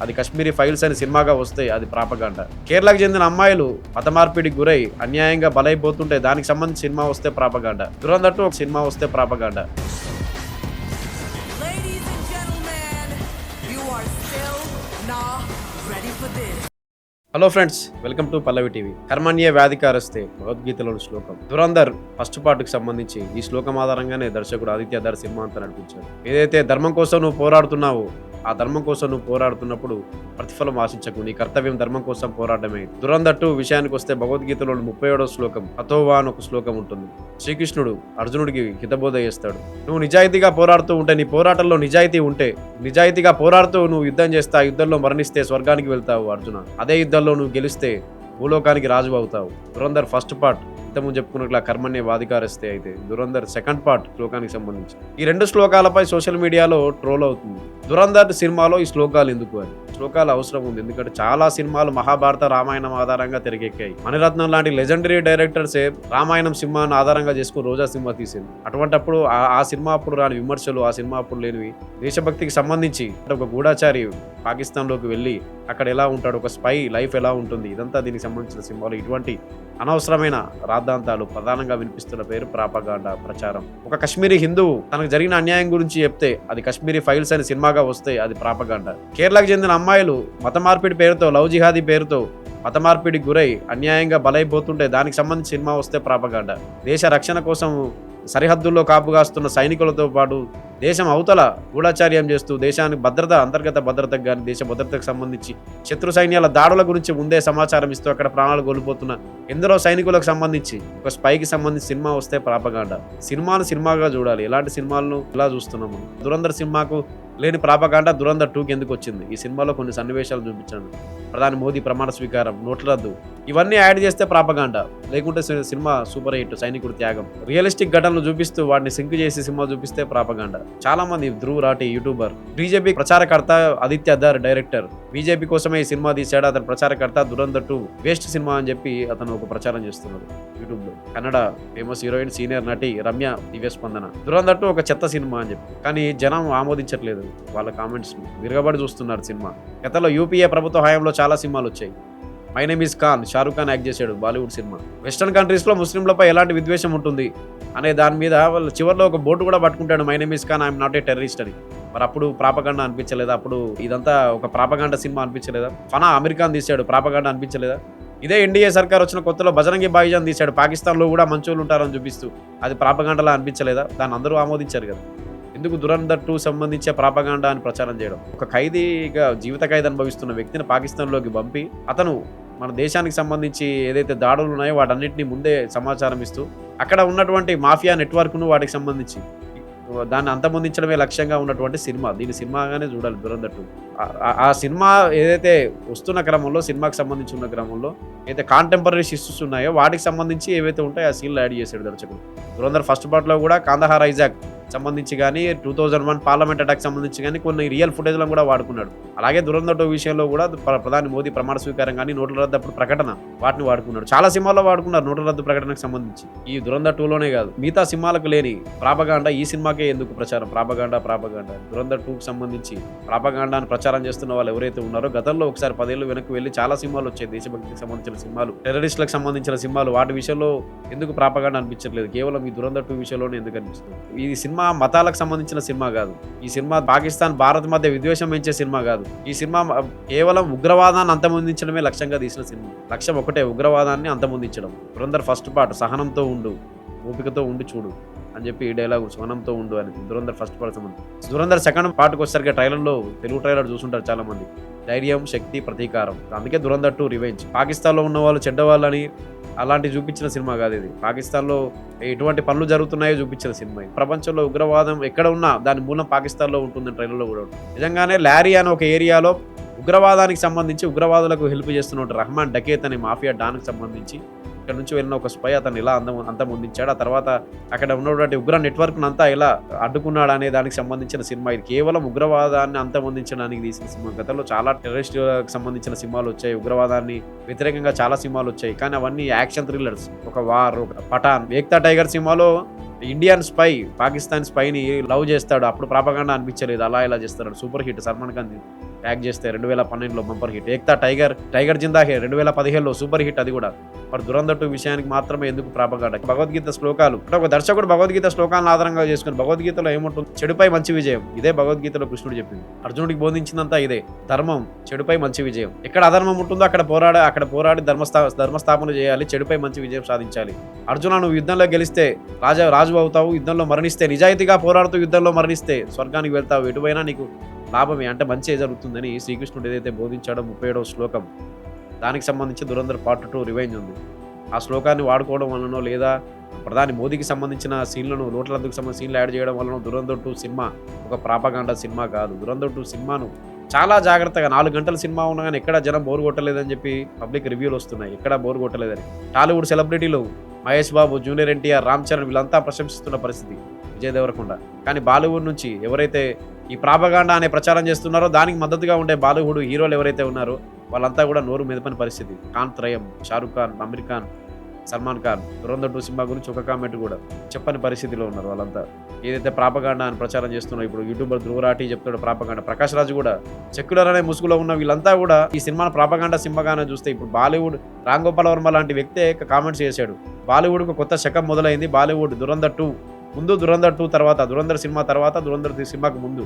అది కశ్మీరీ ఫైల్స్ అని సినిమాగా వస్తే అది ప్రాపగాండ. కేరళకు చెందిన అమ్మాయిలు మత మార్పిడికి గురై అన్యాయంగా బలైపోతుంటే దానికి సంబంధించి సినిమా వస్తే ప్రాపగాండ. దురంధర్ 2 ఒక సినిమా వస్తే propaganda. Ladies and gentlemen, you are still not ready for this. Hello friends, welcome to Pallavi TV. కర్మణ్యే వ్యాధికారస్తే భగవద్గీతలోని శ్లోకం. దురంధర్ ఫస్ట్ పార్ట్కి సంబంధించి ఈ శ్లోకం ఆధారంగానే దర్శకుడు ఆదిత్య ధర్ సినిమా అంతా నడిపించాడు. ఏదైతే ధర్మం కోసం నువ్వు పోరాడుతున్నావో ఆ ధర్మం కోసం నువ్వు పోరాడుతున్నప్పుడు ప్రతిఫలం ఆశించకు, నీ కర్తవ్యం ధర్మం కోసం పోరాడమే. దురంధర్ 2 విషయానికి వస్తే భగవద్గీతలోని 37వ శ్లోకం అతోవా అని ఒక శ్లోకం ఉంటుంది. శ్రీకృష్ణుడు అర్జునుడికి హితబోధ చేస్తాడు. నువ్వు నిజాయితీగా పోరాడుతూ ఉంటే, నీ పోరాటంలో నిజాయితీ ఉంటే, నిజాయితీగా పోరాడుతూ నువ్వు యుద్ధం చేస్తే, ఆ యుద్ధంలో మరణిస్తే స్వర్గానికి వెళ్తావు అర్జున. అదే యుద్ధంలో నువ్వు గెలిస్తే భూలోకానికి రాజు అవుతావు. దురంధర్ ఫస్ట్ పార్ట్ ఇంతకుముందు చెప్పుకున్నట్లా కర్మణ్యే వాధికారస్తే అయితే దురంధర్ సెకండ్ పార్ట్ శ్లోకానికి సంబంధించి ఈ 2 శ్లోకాలపై సోషల్ మీడియాలో ట్రోల్ అవుతుంది. దురంధర్ సినిమాలో ఈ శ్లోకాలు ఎందుకు అని. శ్లోకాలు అవసరం ఉంది, ఎందుకంటే చాలా సినిమాలు మహాభారత రామాయణం ఆధారంగా తెరకెక్కాయి. మణిరత్నం లాంటి లెజెండరీ డైరెక్టర్సే రామాయణం సినిమాను ఆధారంగా చేసుకుని రోజా సినిమా తీసింది. అటువంటప్పుడు ఆ సినిమా అప్పుడు రాని విమర్శలు, ఆ సినిమా అప్పుడు లేనివి, దేశభక్తికి సంబంధించి ఒక గూఢాచారి పాకిస్తాన్లోకి వెళ్ళి అక్కడ ఎలా ఉంటాడు, ఒక స్పై లైఫ్ ఎలా ఉంటుంది, ఇదంతా దీనికి సంబంధించిన సినిమాలు. ఇటువంటి అనవసరమైన రాద్ధాంతాలు ప్రధానంగా వినిపిస్తున్న పేరు ప్రాపగాండా, ప్రచారం. ఒక కశ్మీరీ హిందువు తనకు జరిగిన అన్యాయం గురించి చెప్తే అది కశ్మీరీ ఫైల్స్ అని సినిమాగా వస్తే అది ప్రాపగాండా. కేరళకు చెందిన అమ్మాయిలు మత మార్పిడి పేరుతో, లవ్ జిహాదీ పేరుతో మత మార్పిడికి గురై అన్యాయంగా బలైపోతుంటే దానికి సంబంధించి సినిమా వస్తే ప్రాపగాండా. దేశ రక్షణ కోసం సరిహద్దుల్లో కాపుగాస్తున్న సైనికులతో పాటు దేశం అవతల గూఢాచార్యం చేస్తూ దేశానికి భద్రత, అంతర్గత భద్రతకు కానీ దేశ భద్రతకు సంబంధించి శత్రు సైన్యాల దాడుల గురించి ముందే సమాచారం ఇస్తూ అక్కడ ప్రాణాలు కోల్పోతున్న ఎందరో సైనికులకు సంబంధించి ఒక స్పైకి సంబంధించి సినిమా వస్తే ప్రాపగాండా. సినిమాను సినిమాగా చూడాలి, ఎలాంటి సినిమాలను ఇలా చూస్తున్నాము. దురంధర్ సినిమాకు లేని ప్రాపగాండా దురంధర్ 2కి ఎందుకు వచ్చింది? ఈ సినిమాలో కొన్ని సన్నివేశాలు చూపించాను. ప్రధాని మోదీ ప్రమాణ స్వీకారం, నోట్ల రద్దు, ఇవన్నీ యాడ్ చేస్తే ప్రాపగాండా. లేకుంటే సినిమా సూపర్ హిట్, సైనికుడు త్యాగం, రియలిస్టిక్ ఘటనలు చూపిస్తూ వాటిని సింక్ చేసి సినిమా చూపిస్తే ప్రాపగాండా. చాలా మంది ధ్రువ్ రాఠీ యూట్యూబర్, బీజేపీ ప్రచారకర్త ఆదిత్య ధర్ డైరెక్టర్, బీజేపీ కోసమే ఈ సినిమా తీశాడు. అతని ప్రచారకర్త దురంధర్ 2 వేస్ట్ సినిమా అని చెప్పి అతను ఒక ప్రచారం చేస్తున్నాడు యూట్యూబ్ లో. కన్నడ ఫేమస్ హీరోయిన్, సీనియర్ నటి రమ్య దివ్య స్పందన దురంధర్ 2 ఒక చెత్త సినిమా అని చెప్పి, కానీ జనం ఆమోదించట్లేదు. వాళ్ళ కామెంట్స్ విరగబడి చూస్తున్నారు సినిమా. గతంలో యూపీఏ ప్రభుత్వ హయాంలో చాలా సినిమాలు వచ్చాయి. My name is Khan, Shah Rukh Khan act చేశాడు బాలీవుడ్ సినిమా. వెస్టర్న్ కంట్రీస్లో ముస్లింలపై ఎలాంటి విద్వేషం ఉంటుంది అనే దాని మీద వాళ్ళు చివరిలో ఒక బోర్డు కూడా పట్టుకుంటాడు, my name is Khan, I'm not a terrorist అని. మరి అప్పుడు ప్రాపగాండా అనిపించలేదా? అప్పుడు ఇదంతా ఒక ప్రాపగాండా సినిమా అనిపించలేదా? ఫనా అమెరికాన్ తీశాడు, ప్రాపగాండా అనిపించలేదా? ఇదే ఎన్డీఏ సర్కార్ వచ్చిన కొత్తలో బజరంగి భాయిజాన్ తీశాడు, పాకిస్తాన్లో కూడా మంచోళ్ళు ఉంటారని చూపిస్తూ, అది ప్రాపగాండాలా అనిపించలేదా? దాన్ని అందరూ ఆమోదించారు కదా. ఎందుకు దురంధర్ 2 సంబంధించే ప్రాపగాండా అని ప్రచారం చేయడం? ఒక ఖైదీగా జీవిత ఖైదు అనుభవిస్తున్న వ్యక్తిని పాకిస్తాన్లోకి పంపి అతను మన దేశానికి సంబంధించి ఏదైతే దాడులు ఉన్నాయో వాటన్నిటిని ముందే సమాచారం ఇస్తూ అక్కడ ఉన్నటువంటి మాఫియా నెట్వర్క్ను వాటికి సంబంధించి దాన్ని అంతమొందించడమే లక్ష్యంగా ఉన్నటువంటి సినిమా. దీన్ని సినిమాగానే చూడాలి దురంధర్ 2. ఆ సినిమా ఏదైతే వస్తున్న క్రమంలో, సినిమాకి సంబంధించి ఉన్న క్రమంలో ఏదైతే కాంటెంపరీ ఇష్యూస్ ఉన్నాయో వాటికి సంబంధించి ఏవైతే ఉంటాయో ఆ సీన్లు యాడ్ చేశాడు దర్శకుడు. దురంధర్ ఫస్ట్ పార్ట్లో కూడా కాందహార్ ఐజాక్ సంబంధించి కానీ, 2001 పార్లమెంట్ అటాక్ సంబంధించి కానీ కొన్ని రియల్ ఫుటేజ్లను కూడా వాడుకున్నాడు. అలాగే దురంధర్ 2 విషయంలో కూడా ప్రధాని మోదీ ప్రమాణ స్వీకారం కానీ, నోట్ల రద్దు అప్పుడు ప్రకటన, వాటిని వాడుకున్నాడు. చాలా సినిమాల్లో వాడుకున్నారు నోట్ల రద్దు ప్రకటనకు సంబంధించి. ఈ దురంధర్ 2లోనే కాదు, మిగతా సినిమాలకు లేని ప్రాపగాండా ఈ సినిమాకే ఎందుకు ప్రచారం? ప్రాపగాండా దురంధర్ 2కి సంబంధించి ప్రాపగాండాను ప్రచారం చేస్తున్న వాళ్ళు ఎవరైతే ఉన్నారో, గతంలో ఒకసారి 10 ఏళ్ళు వెనక్కి వెళ్ళి చాలా సినిమాలు వచ్చాయి, దేశభక్తికి సంబంధించిన సినిమాలు, టెర్రరిస్టులకు సంబంధించిన సినిమాలు. వాటి విషయంలో ఎందుకు ప్రాపగాండా అనిపించట్లేదు? కేవలం ఈ దురంధర్ 2 విషయంలోనే ఎందుకు అనిపిస్తుంది? ఈ సినిమా మతాలకు సంబంధించిన సినిమా కాదు. ఈ సినిమా పాకిస్తాన్ భారత్ మధ్య విద్వేషం పెంచే సినిమా కాదు. ఈ సినిమా కేవలం ఉగ్రవాదాన్ని అంతమొందించడమే లక్ష్యంగా తీసిన సినిమా. లక్ష్యం ఒకటే, ఉగ్రవాదాన్ని అంతమొందించడం. దురంధర్ ఫస్ట్ పార్ట్ సహనంతో ఉండు, ఓపికతో ఉండి చూడు అని చెప్పి ఈ డైలాగు, సహనంతో ఉండు అని దురంధర్ ఫస్ట్ పార్ట్ సంబంధం. దురంధర్ సెకండ్ పార్ట్కి వచ్చేసరికి ట్రైలర్లో, తెలుగు ట్రైలర్ చూసుంటారు చాలా మంది, ధైర్యం, శక్తి, ప్రతీకారం. అందుకే దురంధర్ 2 రివెంజ్. పాకిస్తాన్లో ఉన్న వాళ్ళు చెడ్డవాళ్ళని అలాంటి చూపించిన సినిమా కాదు ఇది. పాకిస్తాన్లో ఎటువంటి పనులు జరుగుతున్నాయో చూపించిన సినిమా. ప్రపంచంలో ఉగ్రవాదం ఎక్కడ ఉన్నా దాని మూలం పాకిస్తాన్లో ఉంటుందని ట్రైలర్లో కూడా ఉంటుంది. నిజంగానే లారీ అని ఒక ఏరియాలో ఉగ్రవాదానికి సంబంధించి ఉగ్రవాదులకు హెల్ప్ చేస్తున్న రహమాన్ డకేత్ అనే మాఫియా డాన్కి సంబంధించి ఇక్కడ నుంచి వెళ్ళిన ఒక స్పై అతను ఇలా అంతమొందించాడు. ఆ తర్వాత అక్కడ ఉన్నటువంటి ఉగ్ర నెట్వర్క్ను అంతా ఎలా అడ్డుకున్నాడు అనే దానికి సంబంధించిన సినిమా ఇది. కేవలం ఉగ్రవాదాన్ని అంతమొందించడానికి తీసిన సినిమా. గతంలో చాలా టెర్రరిస్ట్కి సంబంధించిన సినిమాలు వచ్చాయి, ఉగ్రవాదాన్ని వ్యతిరేకంగా చాలా సినిమాలు వచ్చాయి, కానీ అవన్నీ యాక్షన్ థ్రిల్లర్స్. ఒక వార్, ఒక పఠాన్, ఏక్తా టైగర్ సినిమాలో ఇండియన్ స్పై పాకిస్తాన్ స్పైని లవ్ చేస్తాడు, అప్పుడు ప్రాపగాండా అనిపించలేదు, అలా ఇలా చేస్తాడు. Super hit, Salman Khan tag చేస్తే 2012లో బంపర్ హిట్. ఏక్తా టైగర్ జిందా హే 2015లో సూపర్ హిట్ అది కూడా. మరి దురంధర్ 2 విషయానికి మాత్రమే ఎందుకు ప్రాపగాండ? భగవద్గీత శ్లోకాలు అంటే ఒక దర్శకుడు భగవద్గీత శ్లోకాలను ఆధారంగా చేసుకుని భగవద్గీతలో ఏముంటుంది? చెడుపై మంచి విజయం. ఇదే భగవద్గీతలో కృష్ణుడు చెప్పింది. అర్జునుడికి బోధించిందంతా ఇదే, ధర్మం, చెడుపై మంచి విజయం. ఎక్కడ అధర్మం ఉంటుందో అక్కడ పోరాడి ధర్మస్థాపన చేయాలి, చెడుపై మంచి విజయం సాధించాలి. అర్జున, నువ్వు యుద్ధంలో గెలిస్తే రాజు అవుతావు, యుద్ధంలో మరణిస్తే నిజాయితీగా పోరాడుతూ యుద్ధంలో మరణిస్తే స్వర్గానికి వెళ్తావు, ఎటువైనా నీకు లాభమే, అంటే మంచి జరుగుతుందని శ్రీకృష్ణుడు ఏదైతే బోధించాడో 37వ శ్లోకం, దానికి సంబంధించి దురంధర్ పార్ట్ 2 రివైంజ్ ఉంది. ఆ శ్లోకాన్ని వాడుకోవడం వలనో లేదా ప్రధాని మోదీకి సంబంధించిన సీన్లను నోట్లందుకు సంబంధించిన సీన్లు యాడ్ చేయడం వలన దురంధర్ 2 సినిమా ఒక ప్రాపగాండా సినిమా కాదు. దురంధర్ 2 సినిమాను చాలా జాగ్రత్తగా 4 గంటల సినిమా ఉన్నా కానీ ఎక్కడ జనం బోరు కొట్టలేదని చెప్పి పబ్లిక్ రివ్యూలు వస్తున్నాయి. ఎక్కడ బోరు కొట్టలేదని టాలీవుడ్ సెలబ్రిటీలు మహేష్ బాబు, జూనియర్ ఎన్టీఆర్, రామ్ చరణ్ వీళ్ళంతా ప్రశంసిస్తున్న పరిస్థితి, విజయ్ దేవరకొండ. కానీ బాలీవుడ్ నుంచి ఎవరైతే ఈ ప్రాపగాండా అనే ప్రచారం చేస్తున్నారో దానికి మద్దతుగా ఉండే బాలీవుడ్ హీరోలు ఎవరైతే ఉన్నారో వాళ్ళంతా కూడా నోరు మెదపని పరిస్థితి. ఖాన్ త్రయం, షారుఖ్ ఖాన్, అమీర్ ఖాన్, సల్మాన్ ఖాన్ దురంధర్ 2 సినిమా గురించి ఒక కామెంట్ కూడా చెప్పని పరిస్థితిలో ఉన్నారు వాళ్ళంతా. ఏదైతే ప్రాపగాండా అని ప్రచారం చేస్తున్నారో ఇప్పుడు యూట్యూబర్ ధ్రువరాటి చెప్తాడు ప్రాపగాండా, ప్రకాష్ రాజు కూడా సెక్యులర్ అనే ముసుగులో ఉన్న వీళ్ళంతా కూడా ఈ సినిమాను ప్రాపగాండా సినిమాగానే చూస్తే ఇప్పుడు బాలీవుడ్ రామ్ గోపాల్ వర్మ లాంటి వ్యక్తే కామెంట్స్ చేశాడు. బాలీవుడ్కు కొత్త శకం మొదలైంది. బాలీవుడ్ దురంధర్ 2 ముందు, దురంధర్ 2 తర్వాత, దురంధర్ సినిమా తర్వాత, దురంధర్ సినిమాకు ముందు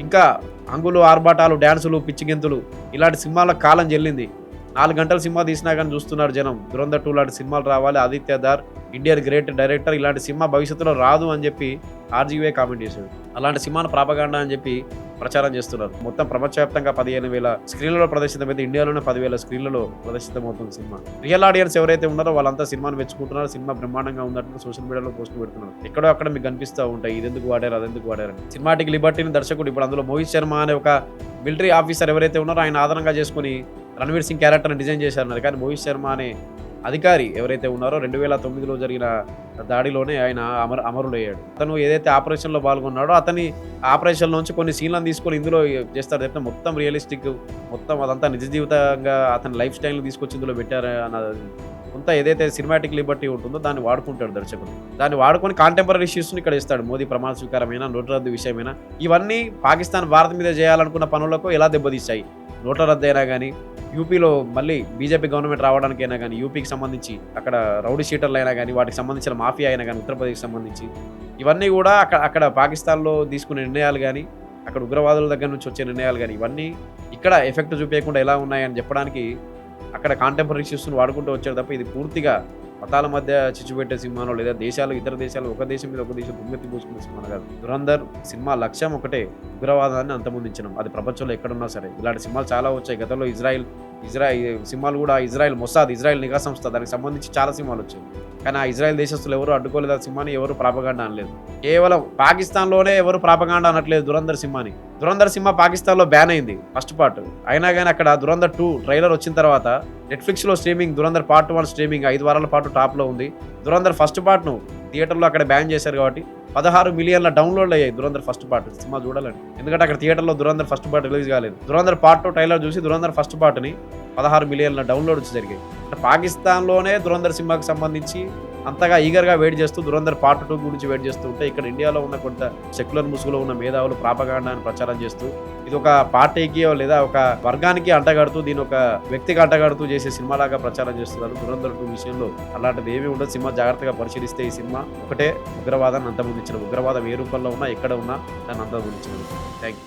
ఇంకా అంగులు, ఆర్భాటాలు, డ్యాన్సులు, పిచ్చిగెంతులు ఇలాంటి సినిమాలకు కాలం చెల్లింది. 4 గంటల సినిమా తీసినా కానీ చూస్తున్నారు జనం. దురంధర్ 2 లాంటి సినిమాలు రావాలి, Aditya Dhar Indian great director, ఇలాంటి సినిమా భవిష్యత్తులో రాదు అని చెప్పి ఆర్జీవే కామెంట్ చేశాడు. అలాంటి సినిమాను ప్రాపగాండా అని చెప్పి ప్రచారం చేస్తున్నారు. మొత్తం ప్రపంచవ్యాప్తంగా 15,000 స్క్రీన్లలో ప్రదర్శితమైతే ఇండియాలోనే 10,000 స్క్రీన్లలో ప్రదర్శితమవుతుంది సినిమా. రియల్ ఆడియన్స్ ఎవరైతే ఉన్నారో వాళ్ళంతా సినిమాను మెచ్చుకుంటున్నారు. సినిమా బ్రహ్మాండంగా ఉందంటే సోషల్ మీడియాలో పోస్టులు పెడుతున్నారు. ఎక్కడో అక్కడ మీకు కనిపిస్తూ ఉంటాయి, ఇది ఎందుకు వాడారు, అదెందుకు వాడారు. సినిమాటిక్ లిబర్టీని దర్శకుడు ఇప్పుడు అందులో మోహిత్ శర్మ అనే ఒక మిలిటరీ ఆఫీసర్ ఎవరైతే ఉన్నారో ఆయన ఆధారంగా చేసుకుని రణవీర్ సింగ్ క్యారెక్టర్ని డిజైన్ చేశారన్నారు. కానీ మోహిత్ శర్మ అనే అధికారి ఎవరైతే ఉన్నారో 2009లో జరిగిన దాడిలోనే ఆయన అమరుడయ్యాడు. అతను ఏదైతే ఆపరేషన్లో పాల్గొన్నాడో అతని ఆపరేషన్ నుంచి కొన్ని సీన్లను తీసుకొని ఇందులో చేస్తారు. చెప్తే మొత్తం రియలిస్టిక్, మొత్తం అదంతా నిజ జీవితంగా అతని లైఫ్ స్టైల్ని తీసుకొచ్చి ఇందులో పెట్టారు అన్నది. కొంత ఏదైతే సినిమాటిక్ లిబర్టీ ఉంటుందో దాన్ని వాడుకుంటాడు దర్శకుడు. దాన్ని వాడుకొని కాంటెంపరీ ఇష్యూస్ని ఇక్కడ ఇస్తాడు. మోదీ ప్రమాణ స్వీకారమైన, నోట్ల రద్దు విషయమైనా ఇవన్నీ పాకిస్తాన్ భారత్ మీద చేయాలనుకున్న పనులకు ఎలా దెబ్బతీశాయి. నోట్ల రద్దు అయినా కానీ, యూపీలో మళ్ళీ బీజేపీ గవర్నమెంట్ రావడానికైనా కానీ, యూపీకి సంబంధించి అక్కడ రౌడీ షీటర్లు అయినా కానీ, వాటికి సంబంధించిన మాఫియా అయినా కానీ, ఉత్తరప్రదేశ్కి సంబంధించి ఇవన్నీ కూడా అక్కడ పాకిస్తాన్లో తీసుకునే నిర్ణయాలు కానీ, అక్కడ ఉగ్రవాదుల దగ్గర నుంచి వచ్చే నిర్ణయాలు కానీ ఇవన్నీ ఇక్కడ ఎఫెక్ట్ చూపించకుండా ఎలా ఉన్నాయని చెప్పడానికి అక్కడ కాంటెంపరీ ఇష్యూస్ని వాడుకుంటూ వచ్చారు తప్ప ఇది పూర్తిగా మతాల మధ్య చిచ్చుపెట్టే సినిమానో లేదా ఇతర దేశాలు ఒక దేశం మీద ఒక దేశం దుమ్మెత్తి పూసుకునే సినిమా కాదు. దురంధర్ సినిమా లక్ష్యం ఒకటే, ఉగ్రవాదాన్ని అంతమొందించడం. అది ప్రపంచంలో ఎక్కడున్నా సరే. ఇలాంటి సినిమాలు చాలా వచ్చాయి గతంలో. ఇజ్రాయిల్ సినిమాలు కూడా, ఇజ్రాయిల్ మొసాద్, ఇజ్రాయిల్ నిఘా సంస్థ, దానికి సంబంధించి చాలా సినిమాలు వచ్చాయి. కానీ ఆ ఇజ్రాయిల్ దేశస్తులు ఎవరు అడ్డుకోలేదు ఆ సినిమాని, ఎవరు ప్రాపగాండా అనలేదు. కేవలం పాకిస్తాన్లోనే ఎవరు ప్రాపగాండా అనట్లేదు దురంధర్ సినిమాని. దురంధర్ సినిమా పాకిస్తాన్లో బ్యాన్ అయింది ఫస్ట్ పార్ట్, అయినా కానీ అక్కడ దురంధర్ 2 ట్రైలర్ వచ్చిన తర్వాత నెట్ఫ్లిక్స్లో స్ట్రీమింగ్, దురంధర్ పార్ట్ 1 స్ట్రీమింగ్ 5 వారాల పాటు టాప్లో ఉంది. దురంధర్ ఫస్ట్ పార్ట్ను థియేటర్లో అక్కడ బ్యాన్ చేశారు కాబట్టి 16 మిలియన్ల డౌన్లోడ్లు అయ్యాయి దురంధర్ ఫస్ట్ పార్ట్. సినిమా చూడాలండి, ఎందుకంటే అక్కడ థియేటర్లో దురంధర్ ఫస్ట్ పార్ట్ రిలీజ్ కాలేదు. దురంధర్ పార్ట్ 2 ట్రైలర్ చూసి దురంధర్ ఫస్ట్ పార్ట్ని 16 మిలియన్ల డౌన్లోడ్స్ జరిగాయి. పాకిస్తాన్లోనే దురంధర్ సినిమాకి సంబంధించి అంతగా ఈగర్గా వెయిట్ చేస్తూ దురంధర్ పార్ట్ 2 గురించి వెయిట్ చేస్తూ ఉంటే ఇక్కడ ఇండియాలో ఉన్న కొంత సెక్యులర్ ముసుగులో ఉన్న మేధావులు ప్రాపగాండాన్ని ప్రచారం చేస్తూ ఇది ఒక పార్టీకి లేదా ఒక వర్గానికి అంటగడుతూ, దీని ఒక వ్యక్తికి అంటగడుతూ చేసే సినిమాలాగా ప్రచారం చేస్తున్నారు. దురంధర్ 2 విషయంలో అలాంటిది ఏమీ ఉండదు. సినిమా జాగ్రత్తగా పరిశీలిస్తే ఈ సినిమా ఒకటే, ఉగ్రవాదాన్ని అంతమొందించడం. ఉగ్రవాదం ఏ రూపంలో ఉన్నా, ఎక్కడ ఉన్నా దాన్ని అంతమొందించడం. Thank you.